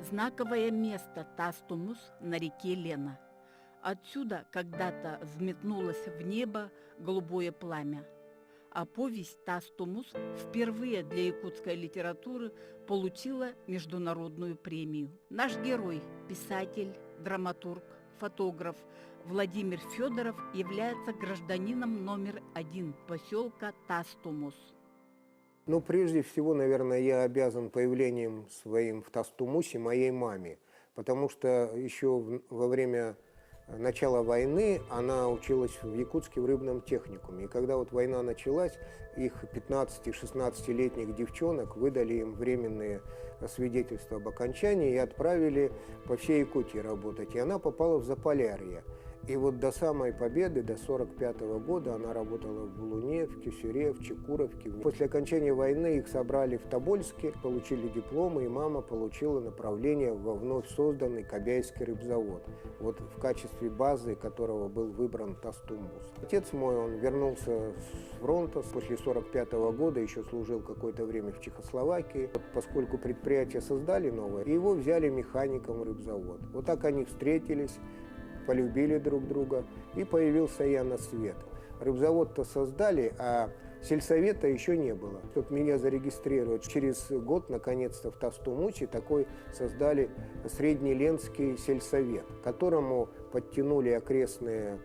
Знаковое место Тастумус на реке Лена. Отсюда когда-то взметнулось в небо голубое пламя. А повесть «Тастумус» впервые для якутской литературы получила международную премию. Наш герой, писатель, драматург, фотограф Владимир Федоров является гражданином номер 1 поселка Тастумус. Ну, прежде всего, наверное, я обязан появлением своим в Тастумусе моей маме, потому что еще во время начала войны она училась в Якутске в рыбном техникуме. И когда вот война началась, их 15-16-летних девчонок выдали им временные свидетельства об окончании и отправили по всей Якутии работать. И она попала в Заполярье. И вот до самой победы, до 1945 года, она работала в Булуне, в Кюсюре, в Чекуровке. После окончания войны их собрали в Тобольске, получили дипломы, и мама получила направление во вновь созданный Кобяйский рыбзавод, вот в качестве базы которого был выбран Тастумус. Отец мой, он вернулся с фронта, после 1945 года еще служил какое-то время в Чехословакии. Поскольку предприятие создали новое, его взяли механиком в рыбзавод. Вот так они встретились, полюбили друг друга, и появился я на свет. Рыбзавод-то создали, а сельсовета еще не было. Чтобы меня зарегистрировать, через год, наконец-то, в Тастумусе такой создали Среднеленский сельсовет, к которому подтянули окрестные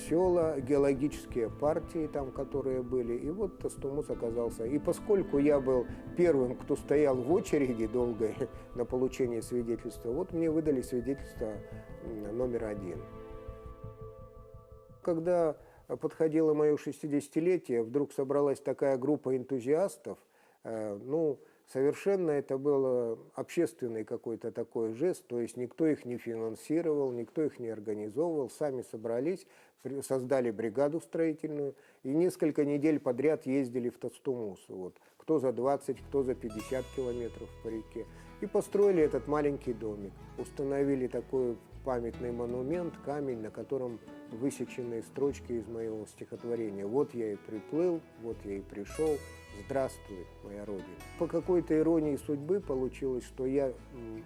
села, геологические партии там, которые были, и вот Тастумус оказался. И поскольку я был первым, кто стоял в очереди долгой на получение свидетельства, вот мне выдали свидетельство номер 1. Когда подходило мое 60-летие, вдруг собралась такая группа энтузиастов, совершенно это был общественный какой-то такой жест, то есть никто их не финансировал, никто их не организовывал, сами собрались, создали бригаду строительную и несколько недель подряд ездили в Тастумус, вот, кто за 20, кто за 50 километров по реке, и построили этот маленький домик, установили такой памятный монумент, камень, на котором высеченные строчки из моего стихотворения. Вот я и приплыл, вот я и пришел, здравствуй, моя Родина. По какой-то иронии судьбы получилось, что я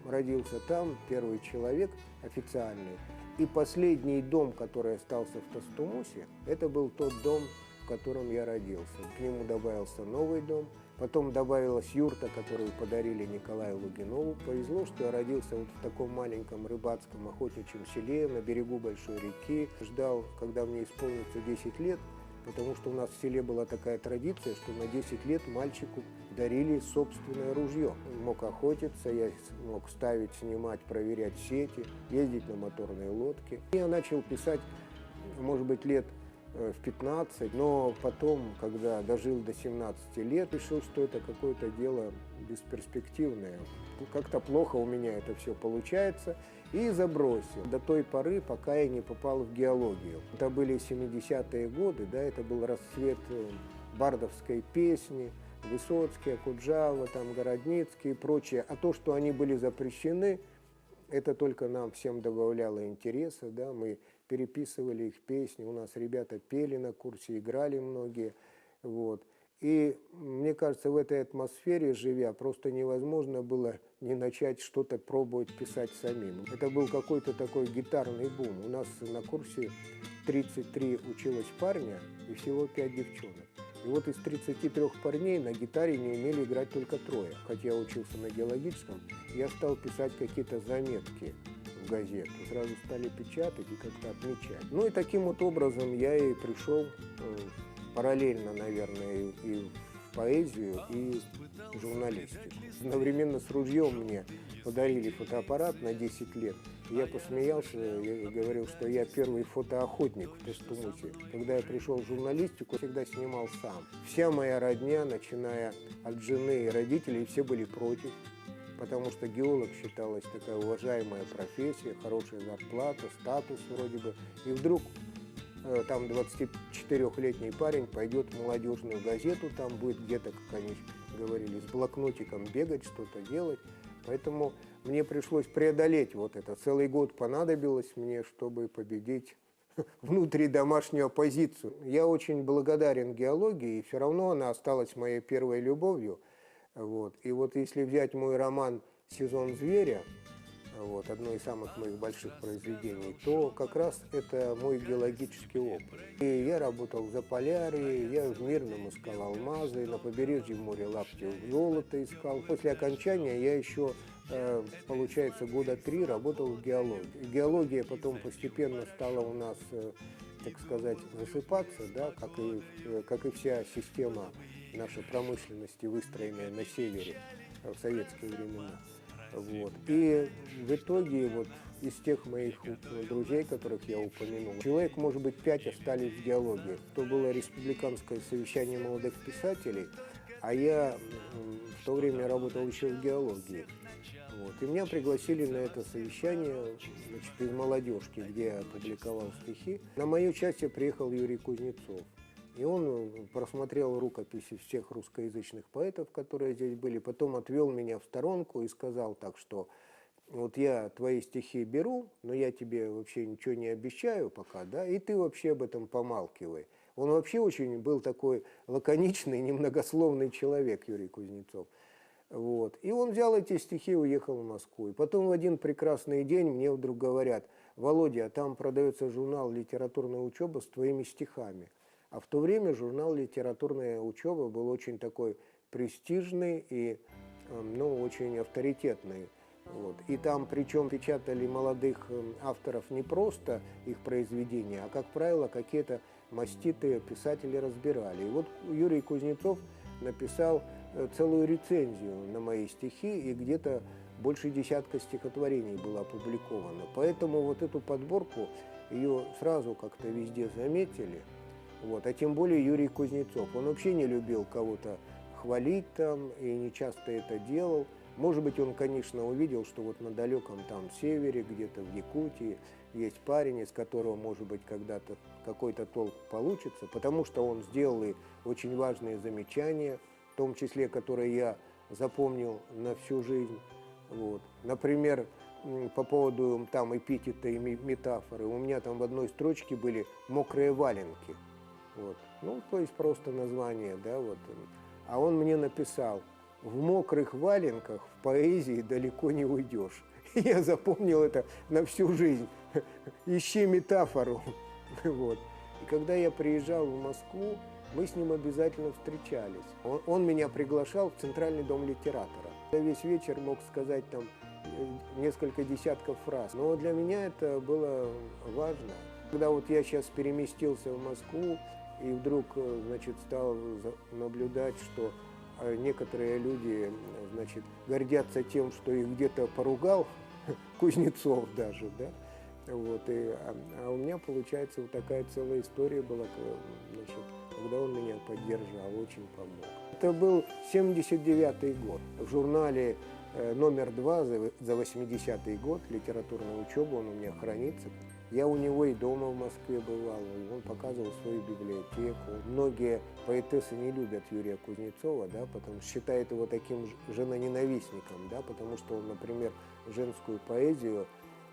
родился там, первый человек официальный, и последний дом, который остался в Тастумусе, это был тот дом, в котором я родился. К нему добавился новый дом, потом добавилась юрта, которую подарили Николаю Лугинову. Повезло, что я родился вот в таком маленьком рыбацком охотничьем селе на берегу большой реки. Ждал, когда мне исполнится 10 лет, потому что у нас в селе была такая традиция, что на 10 лет мальчику дарили собственное ружье. Он мог охотиться, я мог ставить, снимать, проверять сети, ездить на моторной лодке. Я начал писать, может быть, лет в 15, но потом, когда дожил до 17 лет, решил, что это какое-то дело бесперспективное. Как-то плохо у меня это все получается, и забросил до той поры, пока я не попал в геологию. Это были 70-е годы, да, это был расцвет бардовской песни, Высоцкий, Акуджава, там, Городницкий и прочее. А то, что они были запрещены, это только нам всем добавляло интереса, да, мы переписывали их песни, у нас ребята пели на курсе, играли многие, вот. И мне кажется, в этой атмосфере, живя, просто невозможно было не начать что-то пробовать писать самим. Это был какой-то такой гитарный бум. У нас на курсе 33 училось парня и всего 5 девчонок. И вот из 33 парней на гитаре не умели играть только 3. Хотя я учился на геологическом, я стал писать какие-то заметки в газету. Сразу стали печатать и как-то отмечать. Ну и таким вот образом я и пришел параллельно, наверное, и в поэзию, и в журналистику. Одновременно с ружьем мне подарили фотоаппарат на 10 лет. Я посмеялся, я говорил, что я первый фотоохотник в Тастумусе. Когда я пришел в журналистику, всегда снимал сам. Вся моя родня, начиная от жены и родителей, все были против, потому что геолог считалась такая уважаемая профессия, хорошая зарплата, статус вроде бы. И вдруг там 24-летний парень пойдет в молодежную газету, там будет где-то, как они говорили, с блокнотиком бегать, что-то делать. Поэтому мне пришлось преодолеть вот это. Целый год понадобилось мне, чтобы победить внутридомашнюю оппозицию. Я очень благодарен геологии, и все равно она осталась моей первой любовью. Вот. И вот если взять мой роман «Сезон зверя», вот, одно из самых моих больших произведений, то как раз это мой геологический опыт. И я работал в Заполярье, я в Мирном искал алмазы, на побережье моря Лаптева золото искал. После окончания я еще, получается, года 3 работал в геологии. Геология потом постепенно стала у нас, так сказать, засыпаться, да, как и вся система нашей промышленности, выстроенная на севере в советские времена. Вот. И в итоге вот из тех моих друзей, которых я упомянул, человек, может быть, 5 остались в геологии. То было республиканское совещание молодых писателей, а я в то время работал еще в геологии. Вот. И меня пригласили на это совещание, значит, из молодежки, где я опубликовал стихи. На мое счастье приехал Юрий Кузнецов. И он просмотрел рукописи всех русскоязычных поэтов, которые здесь были, потом отвел меня в сторонку и сказал так, что вот я твои стихи беру, но я тебе вообще ничего не обещаю пока, да, и ты вообще об этом помалкивай. Он вообще очень был такой лаконичный, немногословный человек, Юрий Кузнецов. Вот. И он взял эти стихи и уехал в Москву. И потом в один прекрасный день мне вдруг говорят: Володя, там продается журнал «Литературная учеба» с твоими стихами. А в то время журнал «Литературная учеба» был очень такой престижный и очень авторитетный. Вот. И там причем печатали молодых авторов не просто их произведения, а, как правило, какие-то маститые писатели разбирали. И вот Юрий Кузнецов написал целую рецензию на мои стихи, и где-то больше десятка стихотворений было опубликовано. Поэтому вот эту подборку, ее сразу как-то везде заметили. Вот. А тем более Юрий Кузнецов. Он вообще не любил кого-то хвалить там и не часто это делал. Может быть, он, конечно, увидел, что вот на далеком там севере, где-то в Якутии, есть парень, из которого, может быть, когда-то какой-то толк получится, потому что он сделал и очень важные замечания, в том числе, которые я запомнил на всю жизнь. Вот. Например, по поводу там эпитета и метафоры, у меня там в одной строчке были «мокрые валенки». Вот. Ну, то есть просто название, да, вот. А он мне написал: в мокрых валенках в поэзии далеко не уйдешь. Я запомнил это на всю жизнь. Ищи метафору. Вот. И когда я приезжал в Москву, мы с ним обязательно встречались. Он меня приглашал в Центральный дом литератора. Я весь вечер мог сказать там несколько десятков фраз. Но для меня это было важно. Когда вот я сейчас переместился в Москву и вдруг, значит, стал наблюдать, что некоторые люди, значит, гордятся тем, что их где-то поругал Кузнецов даже, да, вот, а у меня, получается, вот такая целая история была, значит, когда он меня поддержал, очень помог. Это был 79-й год. В журнале номер 2 за 80-й год «Литературная учеба», он у меня хранится. Я у него и дома в Москве бывал, он показывал свою библиотеку. Многие поэтессы не любят Юрия Кузнецова, да, потому что считают его таким женоненавистником, да, потому что он, например, женскую поэзию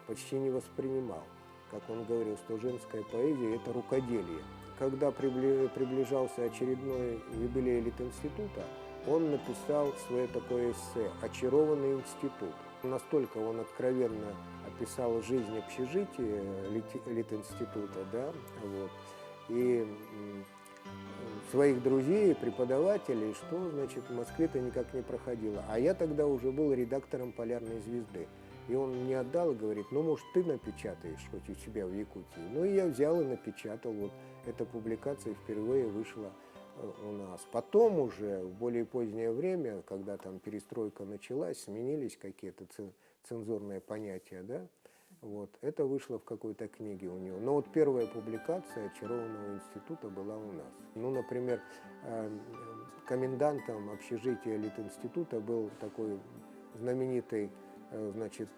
почти не воспринимал. Как он говорил, что женская поэзия – это рукоделие. Когда приближался очередной юбилей Литинститута, он написал свое такое эссе «Очарованный институт». Настолько он откровенно описал жизнь общежития Литинститута, да, вот, и своих друзей, преподавателей, что, значит, в Москве-то никак не проходило. А я тогда уже был редактором «Полярной звезды». И он мне отдал и говорит: ну, может, ты напечатаешь хоть у себя в Якутии. Ну, и я взял и напечатал. Вот эта публикация впервые вышла у нас. Потом уже, в более позднее время, когда там перестройка началась, сменились какие-то цензурные понятия, да, вот, это вышло в какой-то книге у него. Но вот первая публикация «Очарованного института» была у нас. Ну, например, комендантом общежития Литинститута был такой знаменитый, значит,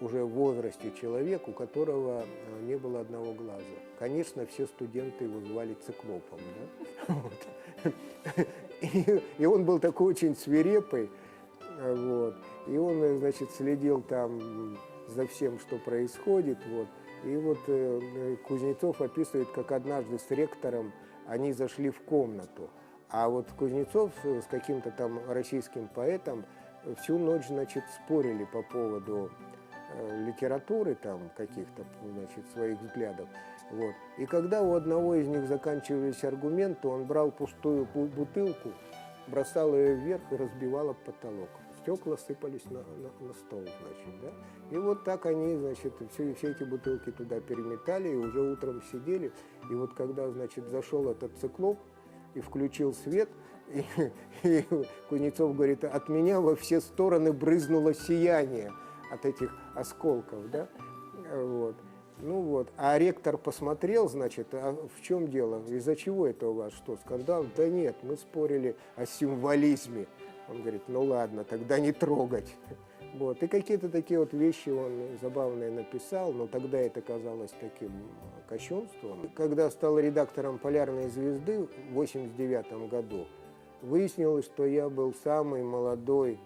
уже в возрасте человек, у которого не было одного глаза. Конечно, все студенты его звали Циклопом, да? Вот. И он был такой очень свирепый, вот. И он, значит, следил там за всем, что происходит, вот. И вот Кузнецов описывает, как однажды с ректором они зашли в комнату, а вот Кузнецов с каким-то там российским поэтом всю ночь, значит, спорили по поводу литературы, там, каких-то, значит, своих взглядов. Вот. И когда у одного из них заканчивались аргументы, он брал пустую бутылку, бросал ее вверх и разбивал об потолок. Стекла сыпались на стол, значит, да. И вот так они, значит, все эти бутылки туда переметали, и уже утром сидели. И вот когда, значит, зашел этот циклоп и включил свет, и Кузнецов говорит, от меня во все стороны брызнуло сияние от этих осколков, да. Вот. Ну вот, а ректор посмотрел, значит, а в чем дело, из-за чего это у вас, что, скандал? Да нет, мы спорили о символизме. Он говорит, ну ладно, тогда не трогать. Вот, и какие-то такие вот вещи он забавные написал, но тогда это казалось таким кощунством. Когда стал редактором «Полярной звезды» в 1989 году, выяснилось, что я был самый молодой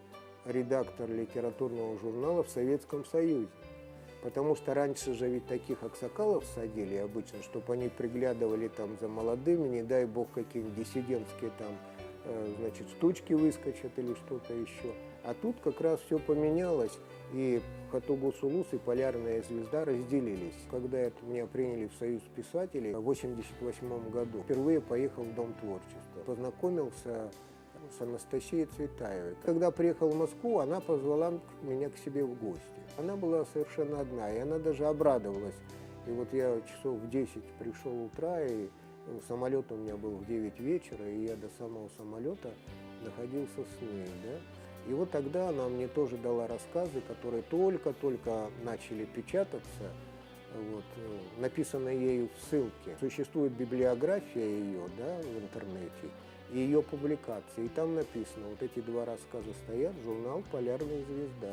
редактор литературного журнала в Советском Союзе. Потому что раньше же ведь таких аксакалов садили обычно, чтобы они приглядывали там за молодыми, не дай бог какие-нибудь диссидентские там, значит, штучки выскочат или что-то еще. А тут как раз все поменялось, и Хатугус-Улус и «Полярная звезда» разделились. Когда меня приняли в Союз писателей в 1988 году, впервые поехал в Дом творчества. Познакомился с Анастасией Цветаевой. Когда приехал в Москву, она позвала меня к себе в гости. Она была совершенно одна, и она даже обрадовалась. И вот я часов в 10 пришел утра, и самолет у меня был в 9 вечера, и я до самого самолета находился с ней. Да? И вот тогда она мне тоже дала рассказы, которые только-только начали печататься, вот, написанные ею в ссылке. Существует библиография ее, да, в интернете, и ее публикации. И там написано, вот эти два рассказа стоят, журнал «Полярная звезда»,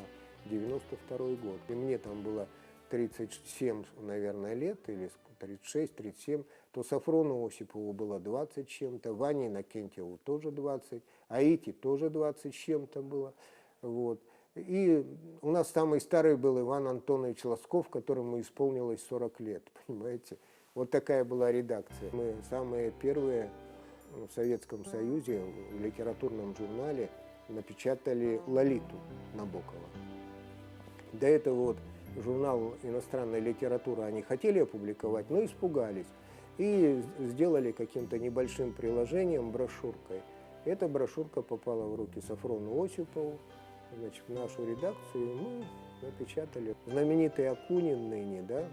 92-й год. И мне там было 37, наверное, лет, или 36-37, то Сафрону Осипову было 20 с чем-то, Ване Иннокентьеву тоже 20, Аите тоже 20 с чем-то было. Вот. И у нас самый старый был Иван Антонович Лосков, которому исполнилось 40 лет, понимаете. Вот такая была редакция. Мы самые первые в Советском Союзе в литературном журнале напечатали «Лолиту» Набокова. До этого вот журнал «Иностранная литература» они хотели опубликовать, но испугались. И сделали каким-то небольшим приложением, брошюркой. Эта брошюрка попала в руки Сафрону Осипову, значит, в нашу редакцию, и мы напечатали. Знаменитый Акунин ныне, да,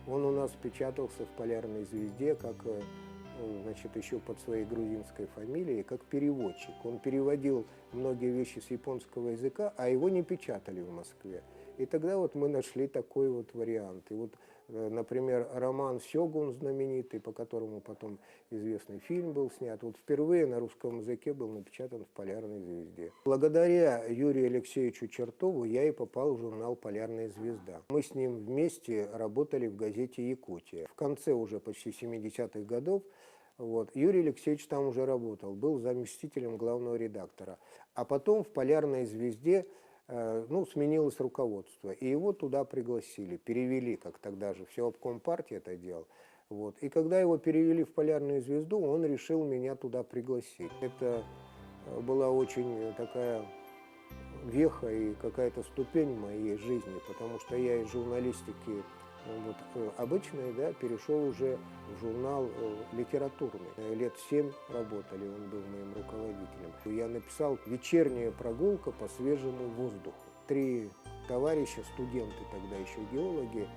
он у нас печатался в «Полярной звезде» как, значит, еще под своей грузинской фамилией, как переводчик. Он переводил многие вещи с японского языка, а его не печатали в Москве. И тогда вот мы нашли такой вот вариант. И вот, например, роман «Сёгун» знаменитый, по которому потом известный фильм был снят, вот впервые на русском языке был напечатан в «Полярной звезде». Благодаря Юрию Алексеевичу Чертову я и попал в журнал «Полярная звезда». Мы с ним вместе работали в газете «Якутия». В конце уже почти 70-х годов вот, Юрий Алексеевич там уже работал, был заместителем главного редактора. А потом в «Полярной звезде» сменилось руководство, и его туда пригласили, перевели, как тогда же все обком партии это делал. Вот. И когда его перевели в «Полярную звезду», он решил меня туда пригласить. Это была очень такая веха и какая-то ступень в моей жизни, потому что я из журналистики обычной, да, перешел уже в журнал литературный. Лет 7 работали, он был моим руководителем. Я написал «Вечерняя прогулка по свежему воздуху». 3 товарища, студенты тогда еще геологи,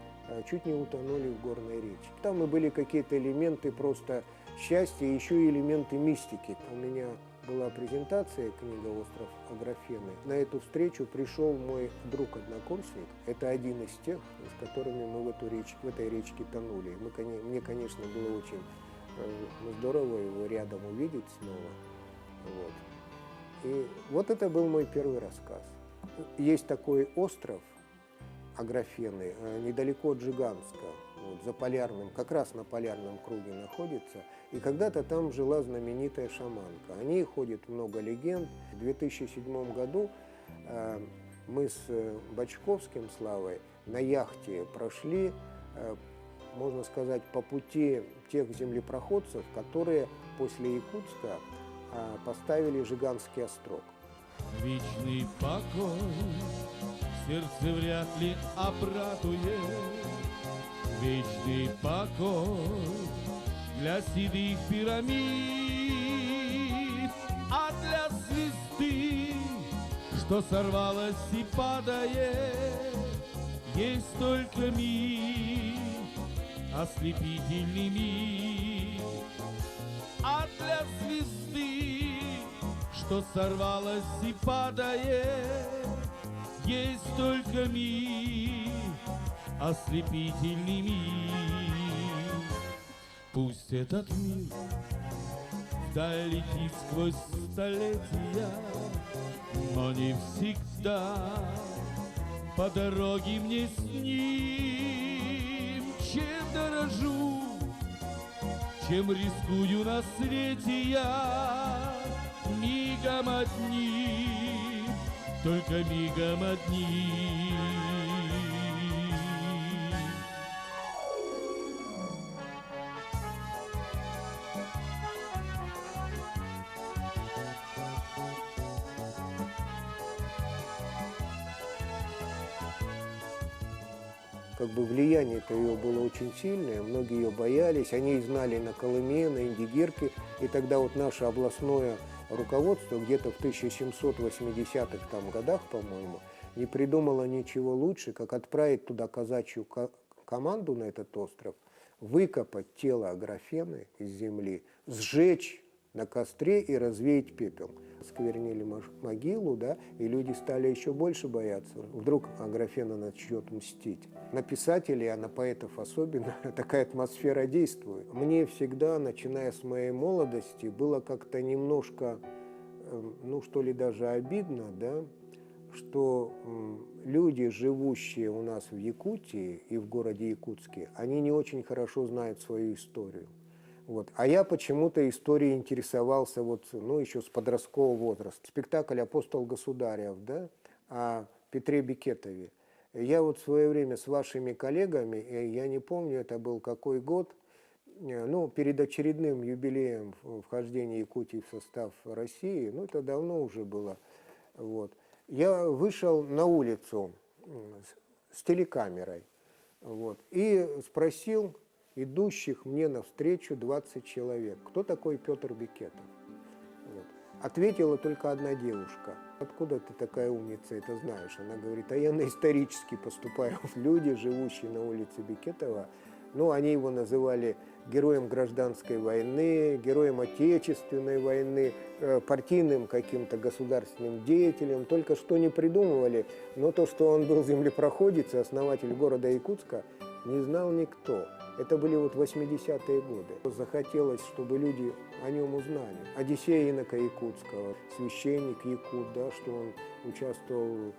чуть не утонули в горной речке. Там и были какие-то элементы просто счастья, еще и элементы мистики. У меня была презентация книга «Остров Аграфены». На эту встречу пришел мой друг-однокурсник. Это один из тех, с которыми мы в этой речке тонули. Мне, конечно, было очень здорово его рядом увидеть снова. Вот. И вот это был мой первый рассказ. Есть такой остров Аграфены, недалеко от Жиганска, вот, за Полярным, как раз на Полярном круге находится. И когда-то там жила знаменитая шаманка. О ней ходит много легенд. В 2007 году мы с Бочковским Славой на яхте прошли, можно сказать, по пути тех землепроходцев, которые после Якутска поставили Жиганский острог. Вечный покой в сердце вряд ли обратует. Вечный покой для седых пирамид, а для звезды, что сорвалась и падает, есть только миг, ослепительный миг. А для звезды, что сорвалась и падает, есть только миг, ослепительный миг. Пусть этот мир вдаль летит сквозь столетия, но не всегда по дороге мне с ним. Чем дорожу, чем рискую на свете я, мигом одним, только мигом одним. Как бы влияние-то ее было очень сильное, многие ее боялись, они знали на Колыме, на Индигирке, и тогда вот наше областное руководство где-то в 1780-х там годах, по-моему, не придумало ничего лучше, как отправить туда казачью команду на этот остров, выкопать тело Аграфены из земли, сжечь на костре и развеять пепел. Сквернили могилу, да, и люди стали еще больше бояться. Вдруг Аграфена начнет мстить. На писателей, а на поэтов особенно, такая атмосфера действует. Мне всегда, начиная с моей молодости, было как-то немножко, ну что ли, даже обидно, да, что люди, живущие у нас в Якутии и в городе Якутске, они не очень хорошо знают свою историю. Вот. А я почему-то историей интересовался вот, ну, еще с подросткового возраста. Спектакль «Апостол Государев», да, о Петре Бекетове. Я вот в свое время с вашими коллегами, я не помню, это был какой год, ну, перед очередным юбилеем вхождения Якутии в состав России, ну, это давно уже было, вот, я вышел на улицу с телекамерой, вот, и спросил идущих мне навстречу 20 человек, кто такой Петр Бекетов. Вот. Ответила только одна девушка. Откуда ты такая умница, это знаешь? Она говорит, а я на исторический поступаю. Люди, живущие на улице Бекетова, ну, они его называли героем гражданской войны, героем Отечественной войны, партийным каким-то государственным деятелем. Только что не придумывали, но то, что он был землепроходец и основатель города Якутска, не знал никто. Это были вот 80-е годы. Захотелось, чтобы люди о нем узнали. Одиссея инока Якутского, священник Якут, да, что он участвовал,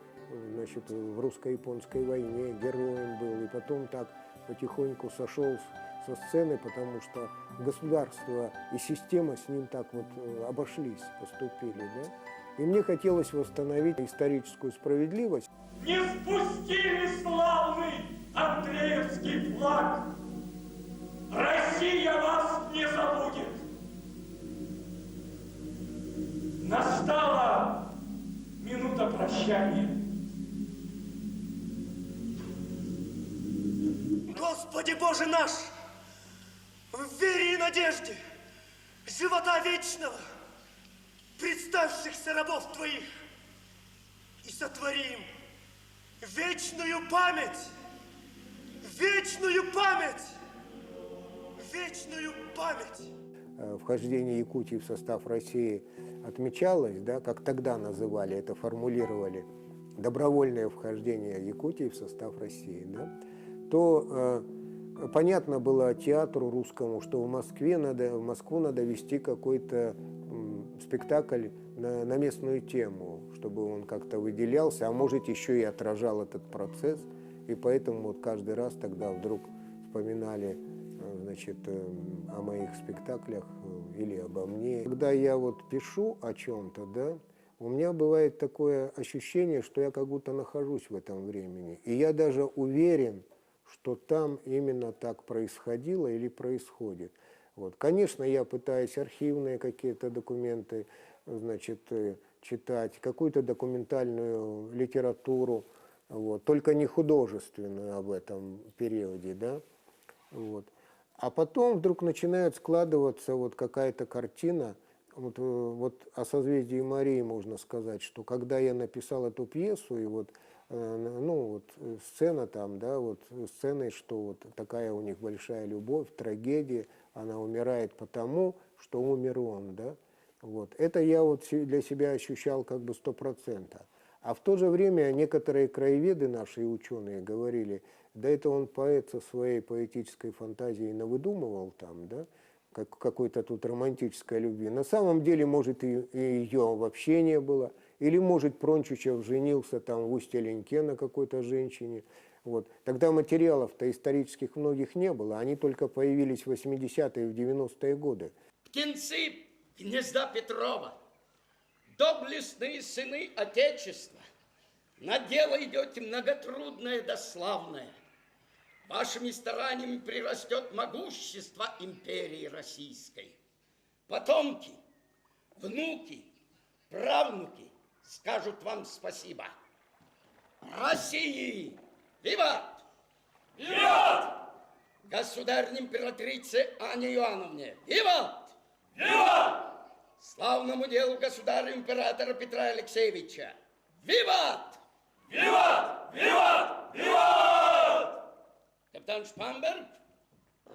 значит, в русско-японской войне, героем был, и потом так потихоньку сошел со сцены, потому что государство и система с ним так вот обошлись, поступили, да. И мне хотелось восстановить историческую справедливость. Не спустили славный Андреевский флаг! Россия вас не забудет! Настала минута прощания. Господи Боже наш, в вере и надежде живота вечного, представшихся рабов Твоих, и сотворим вечную память, вечную память, вечную память. Вхождение Якутии в состав России отмечалось, да, как тогда называли, это формулировали, добровольное вхождение Якутии в состав России, да, то понятно было театру русскому, что в Москву надо вести какой-то спектакль на местную тему, чтобы он как-то выделялся, а может еще и отражал этот процесс. И поэтому вот каждый раз тогда вдруг вспоминали, значит, о моих спектаклях или обо мне. Когда я вот пишу о чем-то, да, у меня бывает такое ощущение, что я как будто нахожусь в этом времени. И я даже уверен, что там именно так происходило или происходит. Вот. Конечно, я пытаюсь архивные какие-то документы значит, читать, какую-то документальную литературу, вот, только не художественную об этом периоде, да, вот. А потом вдруг начинает складываться вот какая-то картина, вот о «Созвездии Марии» можно сказать, что когда я написал эту пьесу, и вот, ну, вот сцена там, да, вот сцены, что вот такая у них большая любовь, трагедия, она умирает потому, что умер он, да, вот. Это я вот для себя ощущал как бы 100%. А в то же время некоторые краеведы наши и ученые говорили, да это он поэт со своей поэтической фантазией навыдумывал там, да, какой-то тут романтической любви. На самом деле, может, и ее вообще не было. Или, может, Прончучев женился там в Усть-Оленьке на какой-то женщине. Вот. Тогда материалов-то исторических многих не было. Они только появились в 80-е, в 90-е годы. Птенцы гнезда Петрова, доблестные сыны Отечества, на дело идете многотрудное да славное. Вашими стараниями прирастет могущество империи российской. Потомки, внуки, правнуки скажут вам спасибо. России! Виват! Виват! Государь-императрице Анне Иоанновне! Виват! Виват! Славному делу государя-императора Петра Алексеевича! Виват! Виват! Виват! Виват! Капитан Шпамберг,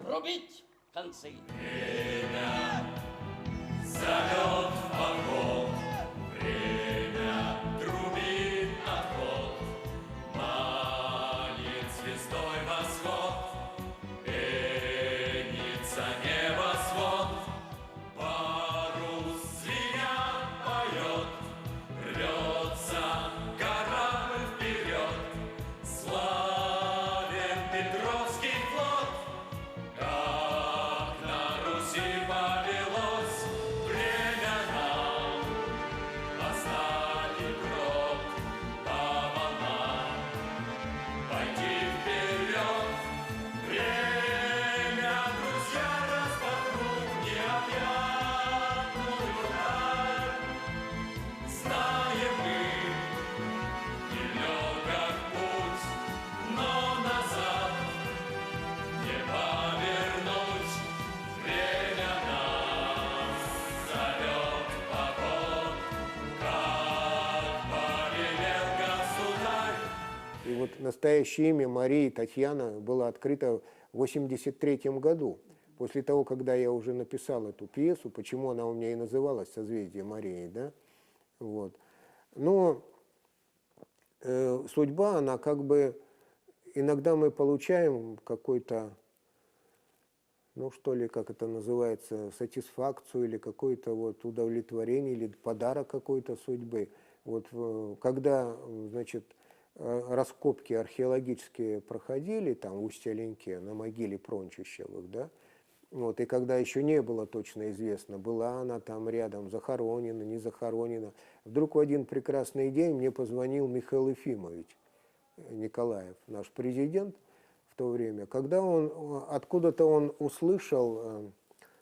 рубить концы. Зовет в поход, время трубит отход, манит звездой восход, пенится небосвод, парус звеня поет, рвется корабль вперед, славен Петровский флот, как на Руси повелось время нам оставить гроб по волнам, пойти вперед. Время, друзья, распахнуть необъятную даль. Знаем мы, нелегок путь, но назад не повернуть. Время нас зовет в поход, как повелел государь. И вот настоящее имя Марии Татьяна было открыто в 1983 году. После того, когда я уже написал эту пьесу, почему она у меня и называлась «Созвездие Марии», да? Вот. Но судьба, она как бы... Иногда мы получаем какой-то, ну что ли, как это называется, сатисфакцию или какое-то вот удовлетворение, или подарок какой-то судьбы. Вот когда, значит, раскопки археологические проходили там в Усть-Оленьке на могиле Прончищевых, да, вот, и когда еще не было точно известно, была она там рядом, захоронена, не захоронена, вдруг в один прекрасный день мне позвонил Михаил Ефимович Николаев, наш президент в то время, когда откуда-то он услышал,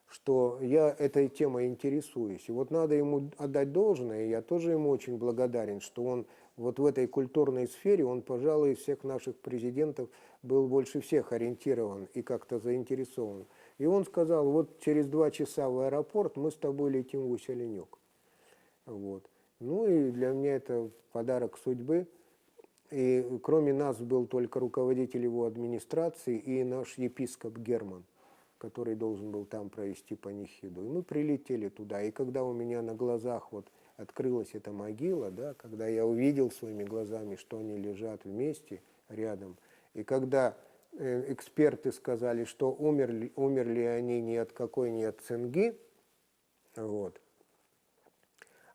что я этой темой интересуюсь. И вот надо ему отдать должное, и я тоже ему очень благодарен, что он вот в этой культурной сфере, он, пожалуй, из всех наших президентов был больше всех ориентирован и как-то заинтересован. И он сказал, вот через 2 часа в аэропорт мы с тобой летим в Усть-Оленек. Вот. Ну и для меня это подарок судьбы. И кроме нас был только руководитель его администрации и наш епископ Герман, который должен был там провести панихиду. И мы прилетели туда. И когда у меня на глазах вот открылась эта могила, да, когда я увидел своими глазами, что они лежат вместе рядом, и когда эксперты сказали, что умерли они не от какой, не от цинги, вот,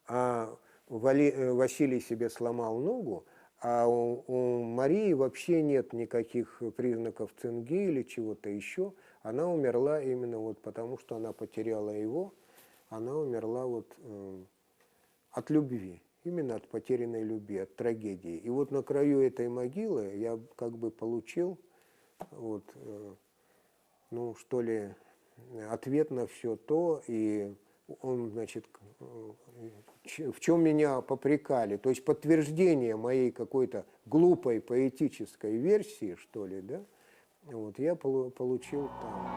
а Василий себе сломал ногу, а у Марии вообще нет никаких признаков цинги или чего-то еще. Она умерла именно вот потому, что она потеряла его. Она умерла вот от любви, именно от потерянной любви, от трагедии. И вот на краю этой могилы я как бы получил, вот, ну что ли, ответ на все то. И он, значит, в чем меня попрекали, то есть подтверждение моей какой-то глупой поэтической версии, что ли, да, вот, я получил там.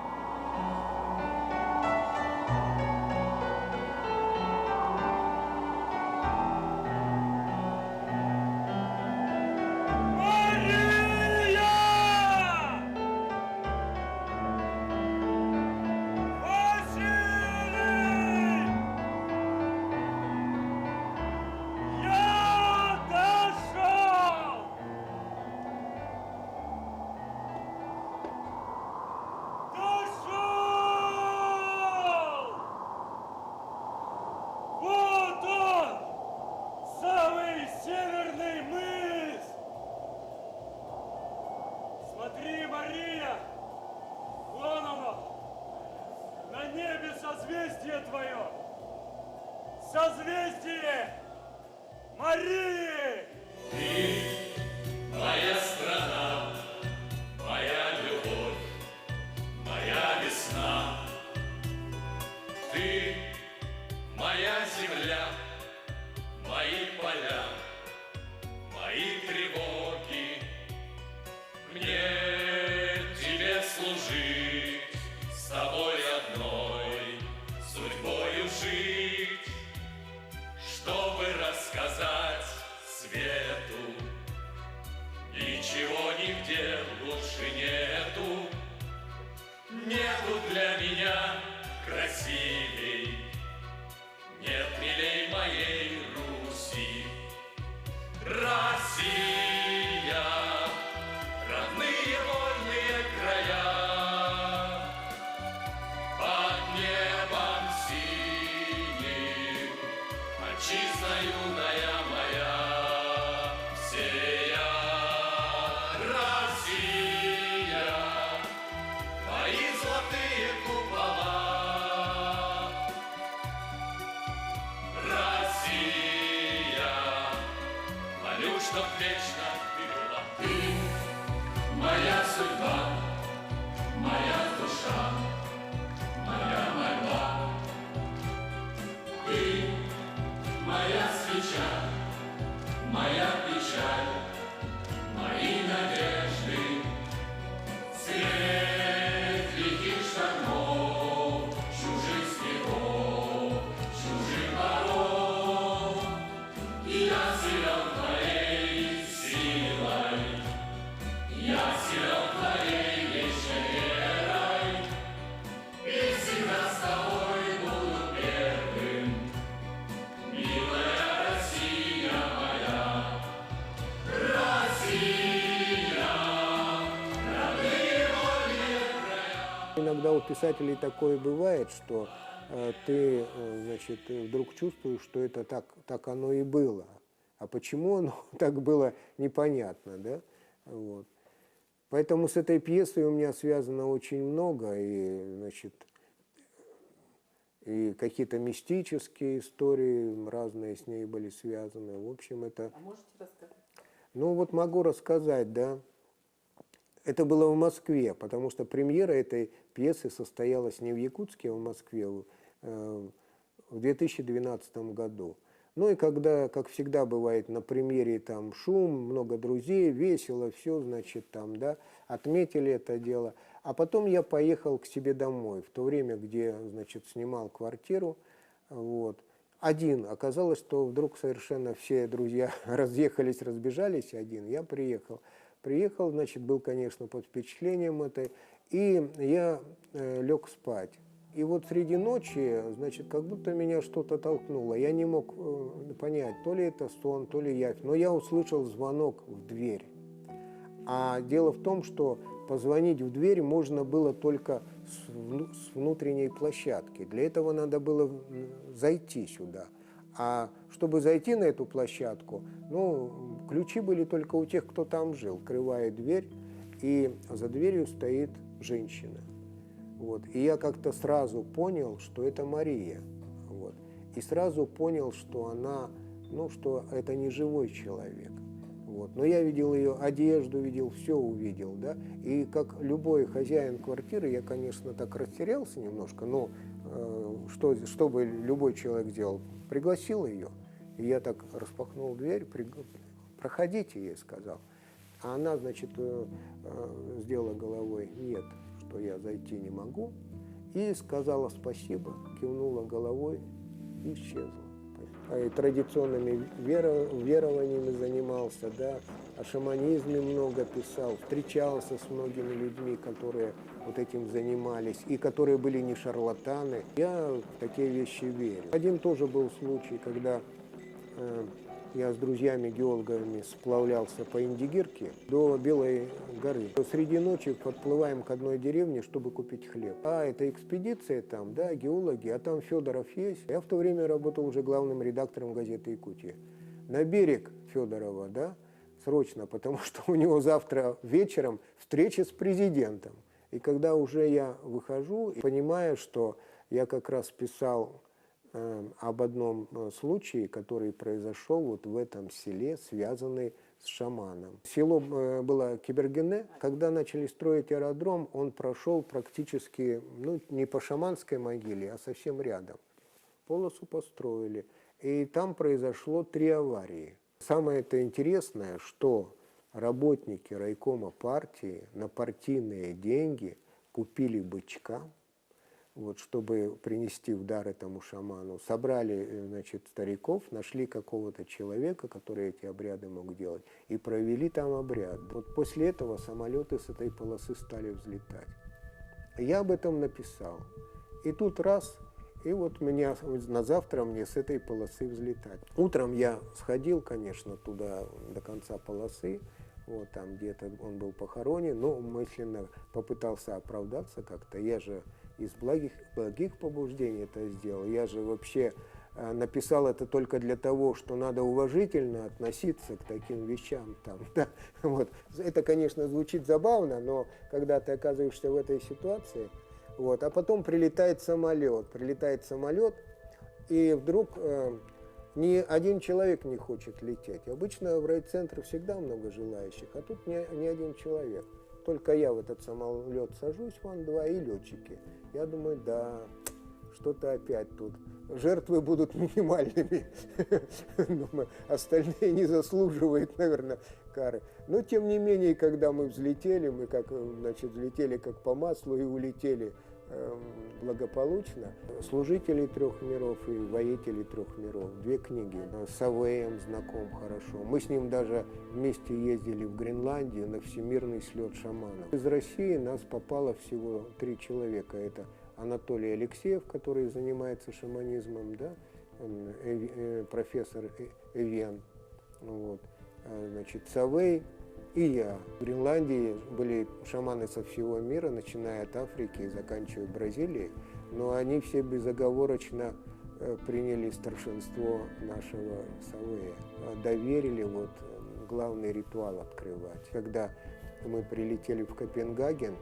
Смотри, Мария! Вон оно! На небе созвездие твое! Созвездие Марии! Моя страна, моя любовь, моя весна. Ты моя земля, мои поля, мои тревоги. Мне тебе служить, с тобой одной судьбою жить, чтобы рассказать свету. Ничего нигде лучше нету, нету для меня красивей, нет милей моей Руси. Россия, родные вольные края, под небом синим, отчизна юная моя, сея. Россия, твои золотые купола. Россия, молю, чтоб вечно ты была. Ты моя судьба, моя душа, моя мольба. Ты моя свеча, моя печаль, мои надежды. Свет великих штормов, чужих снегов, чужих порог. Я силен твоей силой, я силен твоей вечной верой, и всегда с тобой буду первым, милая Россия моя. Россия, родные вольные края. Иногда у писателей такое бывает, что ты, значит, вдруг чувствуешь, что это так оно и было. А почему оно так было, непонятно, да? Вот. Поэтому с этой пьесой у меня связано очень много, и, значит, и какие-то мистические истории разные с ней были связаны. В общем, это... А можете рассказать? Ну, вот могу рассказать, да. Это было в Москве, потому что премьера этой пьесы состоялась не в Якутске, а в Москве в 2012 году. Ну и когда, как всегда бывает, на премьере там шум, много друзей, весело, все, значит, там, да, отметили это дело. А потом я поехал к себе домой, в то время, где, значит, снимал квартиру, вот. Один. Оказалось, что вдруг совершенно все друзья разъехались, разбежались, один. Я приехал. Приехал, значит, был, конечно, под впечатлением этой, и я лег спать. И вот среди ночи, значит, как будто меня что-то толкнуло. Я не мог понять, то ли это сон, то ли явь. Но я услышал звонок в дверь. А дело в том, что позвонить в дверь можно было только с внутренней площадки. Для этого надо было зайти сюда. А чтобы зайти на эту площадку, ну, ключи были только у тех, кто там жил. Открывает дверь, и за дверью стоит женщина. Вот. И я как-то сразу понял, что это Мария. Вот. И сразу понял, что она, ну, что это не живой человек. Вот. Но я видел ее одежду, видел, все увидел, да. И как любой хозяин квартиры, я, конечно, так растерялся немножко, но что бы любой человек сделал? Пригласил ее, и я так распахнул дверь, проходите, ей сказал. А она, значит, сделала головой нет, что я зайти не могу, и сказала спасибо, кивнула головой и исчезла. И традиционными верованиями занимался, да, о шаманизме много писал, встречался с многими людьми, которые вот этим занимались, и которые были не шарлатаны. Я в такие вещи верю. Один тоже был случай, когда я с друзьями-геологами сплавлялся по Индигирке до Белой горы. Среди ночи подплываем к одной деревне, чтобы купить хлеб. А это экспедиция там, да, геологи, а там Федоров есть. Я в то время работал уже главным редактором газеты «Якутия». На берег Федорова, да, срочно, потому что у него завтра вечером встреча с президентом. И когда уже я выхожу, понимаю, что я как раз писал об одном случае, который произошел вот в этом селе, связанный с шаманом. Село было Кибергене. Когда начали строить аэродром, он прошел практически, ну, не по шаманской могиле, а совсем рядом. Полосу построили. И там произошло 3 аварии. Самое это интересное, что работники райкома партии на партийные деньги купили бычка, вот, чтобы принести в дар этому шаману. Собрали, значит, стариков, нашли какого-то человека, который эти обряды мог делать, и провели там обряд. Вот после этого самолеты с этой полосы стали взлетать. Я об этом написал. И тут раз, и вот меня на завтра мне с этой полосы взлетать. Утром я сходил, конечно, туда до конца полосы, вот там где-то он был похоронен, но мысленно попытался оправдаться как-то. Я же из благих побуждений это сделал. Я же вообще написал это только для того, что надо уважительно относиться к таким вещам. Там, да? Вот. Это, конечно, звучит забавно, но когда ты оказываешься в этой ситуации, вот, а потом прилетает самолет, и вдруг ни один человек не хочет лететь. Обычно в райцентре всегда много желающих, а тут ни один человек. Только я в этот самолет сажусь, Ван-2, и летчики. Я думаю, да, что-то опять тут. Жертвы будут минимальными. Думаю, остальные не заслуживают, наверное, кары. Но, тем не менее, когда мы взлетели, взлетели как по маслу и улетели благополучно. «Служители 3 миров» и «Воители 3 миров». 2 книги. С Авеем знаком хорошо. Мы с ним даже вместе ездили в Гренландию на всемирный слет шаманов. Из России нас попало всего 3 человека. Это Анатолий Алексеев, который занимается шаманизмом, да? Профессор Эвен. Вот. Значит, Савей и я. В Гренландии были шаманы со всего мира, начиная от Африки и заканчивая Бразилией, но они все безоговорочно приняли старшинство нашего Савея, доверили вот главный ритуал открывать. Когда мы прилетели в Копенгаген,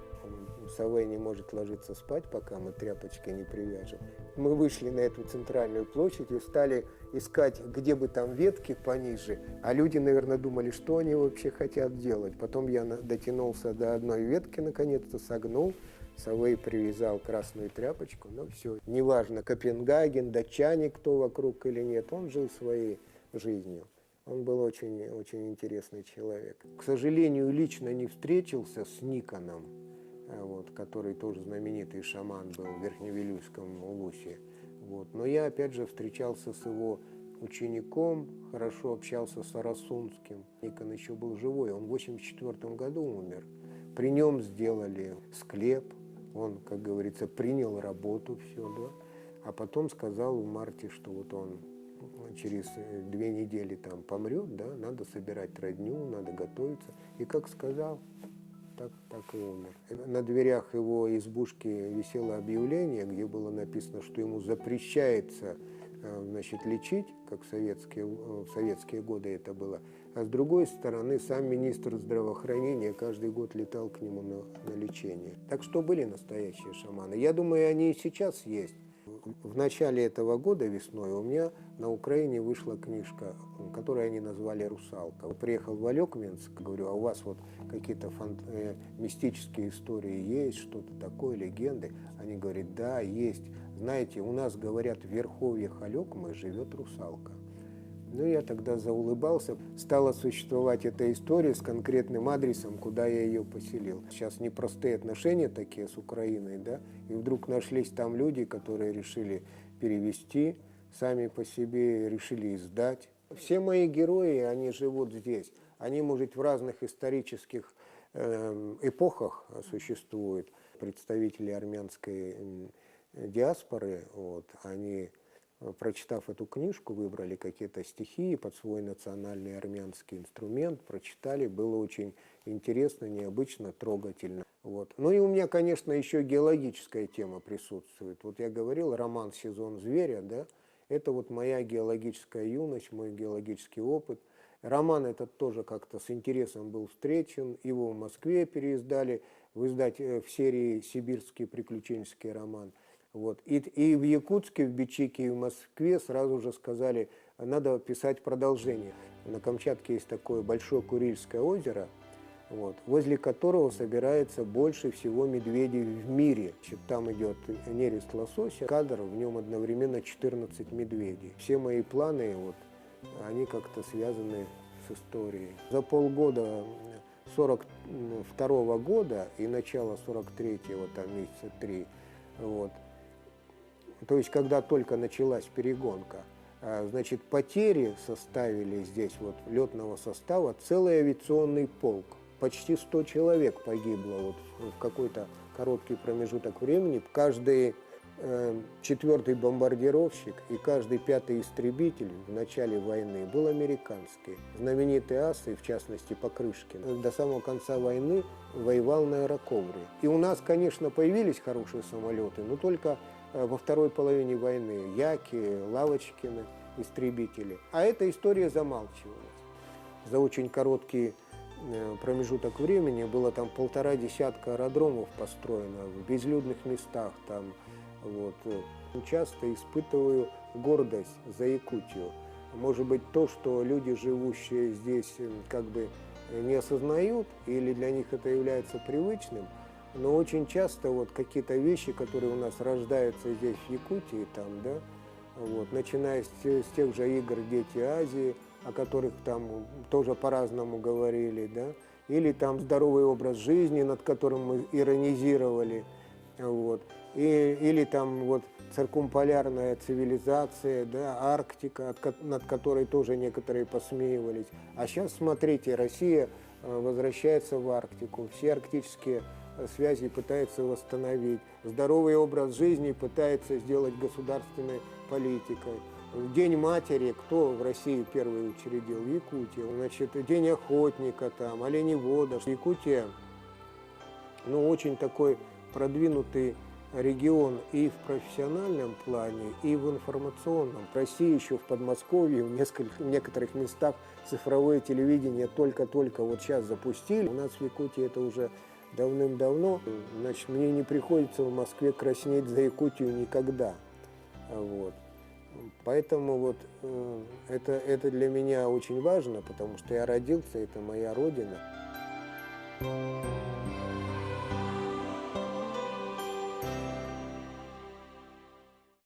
Савей не может ложиться спать, пока мы тряпочки не привяжем. Мы вышли на эту центральную площадь и стали искать, где бы там ветки пониже. А люди, наверное, думали, что они вообще хотят делать. Потом я дотянулся до одной ветки, наконец-то согнул. Савей привязал красную тряпочку. Ну все, неважно, Копенгаген, датчане, кто вокруг или нет, он жил своей жизнью. Он был очень, очень интересный человек. К сожалению, лично не встретился с Никоном, вот, который тоже знаменитый шаман был в Верхневилюйском Улусе. Вот. Но я, опять же, встречался с его учеником, хорошо общался с Арасунским. Никон еще был живой, он в 1984 году умер. При нем сделали склеп, он, как говорится, принял работу, все, да. А потом сказал в марте, что вот он через 2 недели там помрет, да, надо собирать родню, надо готовиться. И как сказал, так и умер. На дверях его избушки висело объявление, где было написано, что ему запрещается, значит, лечить, как в советские годы это было. А с другой стороны, сам министр здравоохранения каждый год летал к нему на лечение. Так что были настоящие шаманы. Я думаю, они и сейчас есть. В начале этого года, весной, у меня на Украине вышла книжка, которую они назвали «Русалка». Приехал в Алекминск, говорю, а у вас вот какие-то мистические истории есть, что-то такое, легенды? Они говорят, да, есть. знаете, у нас, говорят, в верховьях Алекмы живет русалка. Ну, я тогда заулыбался. Стала существовать эта история с конкретным адресом, куда я ее поселил. Сейчас непростые отношения такие с Украиной, да, и вдруг нашлись там люди, которые решили перевести, сами по себе решили издать. Все мои герои, они живут здесь. Они, может, в разных исторических эпохах существуют. Представители армянской диаспоры, вот, они, прочитав эту книжку, выбрали какие-то стихи под свой национальный армянский инструмент, прочитали, было очень интересно, необычно, трогательно. Вот. Ну и у меня, конечно, еще геологическая тема присутствует. Вот я говорил, роман «Сезон зверя», да, это вот моя геологическая юность, мой геологический опыт. Роман этот тоже как-то с интересом был встречен, его в Москве переиздали, в серии «Сибирский приключенческий роман». Вот. И в Якутске, в Бичике и в Москве сразу же сказали, надо писать продолжение. На Камчатке есть такое большое Курильское озеро, вот, возле которого собирается больше всего медведей в мире. Там идет нерест лосося, кадр, в нем одновременно 14 медведей. Все мои планы, вот, они как-то связаны с историей. За полгода 42-го года и начало 43-го, там месяца 3, вот, то есть когда только началась перегонка, значит, потери составили здесь вот летного состава целый авиационный полк. Почти 100 человек погибло вот в какой-то короткий промежуток времени. Каждый четвертый бомбардировщик и каждый пятый истребитель в начале войны был американский. Знаменитый асы, в частности Покрышкин, до самого конца войны воевал на аэроковре. И у нас, конечно, появились хорошие самолеты, но только во второй половине войны. Яки, Лавочкины, истребители. А эта история замалчивалась. За очень короткий промежуток времени было там 1,5 десятка аэродромов построено в безлюдных местах. Там, вот. Часто испытываю гордость за Якутию. Может быть, то, что люди, живущие здесь, как бы не осознают, или для них это является привычным, но очень часто вот какие-то вещи, которые у нас рождаются здесь, в Якутии, там, да, вот, начиная с тех же игр «Дети Азии», о которых там тоже по-разному говорили, да, или там здоровый образ жизни, над которым мы иронизировали, вот, или там вот циркумполярная цивилизация, да, Арктика, над которой тоже некоторые посмеивались. А сейчас, смотрите, Россия возвращается в Арктику, все арктические связи пытается восстановить, здоровый образ жизни пытается сделать государственной политикой. День матери, кто в России первый учредил? Якутия. Значит, День охотника, там, оленевода. Якутия, ну, очень такой продвинутый регион и в профессиональном плане, и в информационном. В России еще в Подмосковье, в некоторых местах цифровое телевидение только-только вот сейчас запустили. У нас в Якутии это уже давным-давно. Значит, мне не приходится в Москве краснеть за Якутию никогда. Вот. Поэтому вот это для меня очень важно, потому что я родился, это моя родина.